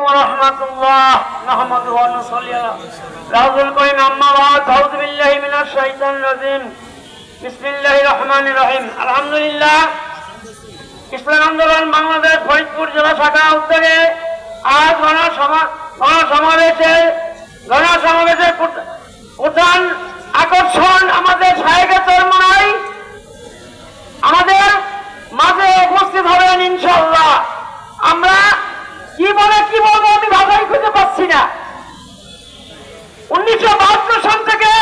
আলাইকুম ওয়া রাহমাতুল্লাহ। নাহমাদুহু ওয়া নুসাল্লি আলা রাসূলিল কারীম। আম্মা বা'দ। আউযু বিল্লাহি মিনাশ শাইতানির রাজীম। বিসমিল্লাহির রহমানির রহিম। আলহামদুলিল্লাহ। ইসলাম আন্দোলন বাংলাদেশ ফরিদপুর জেলা শাখা উদ্যোগে আজ গণসমাবেশের প্রধান আকর্ষণ আমাদের শায়েখে চরমোনাই আমাদের মাঝে উপস্থিত হবেন ইনশাআল্লাহ। আমরা কি বলবো আমি ভাষাই খুঁজে পাচ্ছি না। 1972 সাল থেকে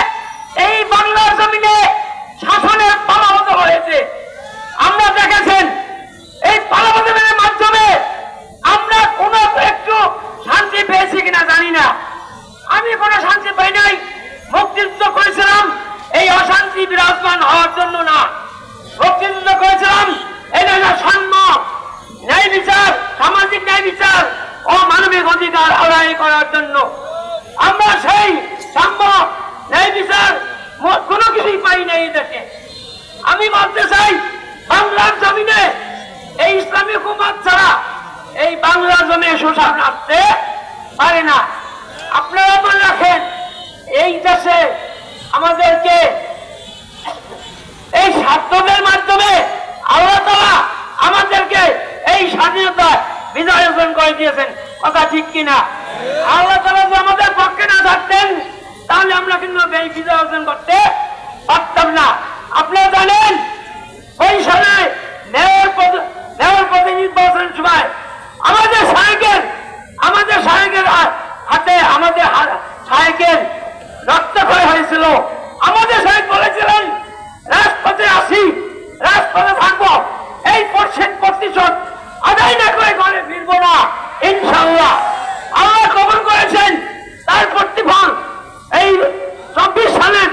এই বাংলার জমিনে শাসনের পালাবদল হয়েছে। আমরা দেখেছেন এই পালাবদলের মাধ্যমে আমরা কোনো একটু শান্তি পেয়েছি কিনা জানি না। আমি কোনো শান্তি পাই নাই। মুক্তিযুদ্ধ করেছিলাম এই অশান্তি বিরাজমান হওয়ার জন্য না। মুক্তিযুদ্ধ করেছিলাম এটা না সাম্য, ন্যায় বিচার, সামাজিক ন্যায় বিচার ও মানবিক অধিকার আদায় করার জন্য। আমরা সেই সাম্য, ন্যায় বিচার কোনো কিছুই পাই নাই এই দেশে। আমি বলতে চাই বাংলার জমিনে এই ইসলামী হুকুমত ছাড়া এই বাংলার জমিনে সুশাসন আসতে পারে না। আপনারা মনে রাখেন এই দেশে আমাদেরকে এই স্বার্থদের মাধ্যমে আল্লাহ তাআলা আমাদেরকে এই স্বাধীনতা বিজয় অর্জন করে দিয়েছেন। কথা ঠিক কিনা? আল্লাহ তাআলা যদি আমাদের পক্ষে না থাকতেন তাহলে আমরা কিন্তু এই বিজয় অর্জন করতে পারতাম না। আপনারা জানেন ওই সালে মেয়র প্রতিনিধি নির্বাচনের সময় আমাদের শায়েখের হাতে আমাদের শায়েখের রক্তক্ষয় হয়েছিল। আমাদের শায়েখ বলেছিলেন রাজপথে আসি, রাজপথে থাকবো, এই প্রতিশোধ আদায় না করে ঘরে ফিরবো না ইনশাআল্লাহ। আল্লাহ কবুল করেছেন তার প্রতিফল এই 24 সালের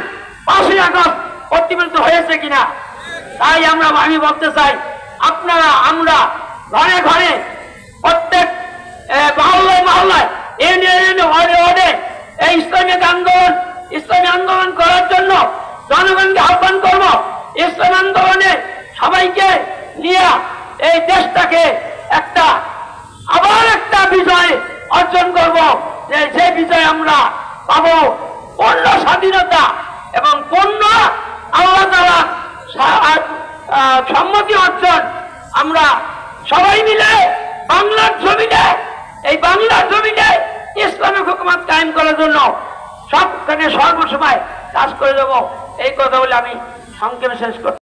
5ই আগস্ট প্রতিফলিত হয়েছে কিনা। তাই আমি বলতে চাই আপনারা আমরা ঘরে ঘরে প্রত্যেক মহল্লায় ওয়ার্ডে এই ইসলামী আন্দোলন করার জন্য জনগণকে আহ্বান করব। ইসলামী আন্দোলনে সবাইকে নিয়ে এই দেশটাকে আবার একটা বিজয় অর্জন করব। যে বিজয় আমরা পাবো পূর্ণ স্বাধীনতা এবং পূর্ণ আল্লাহ তাআলা সম্মতি অর্জন। আমরা সবাই মিলে বাংলার জমিনে ইসলামিক হুকুমত কায়েম করার জন্য সবখানে সর্বসময় কাজ করে দেব। এই কথা বলে আমি সংক্ষেপে শেষ করছি।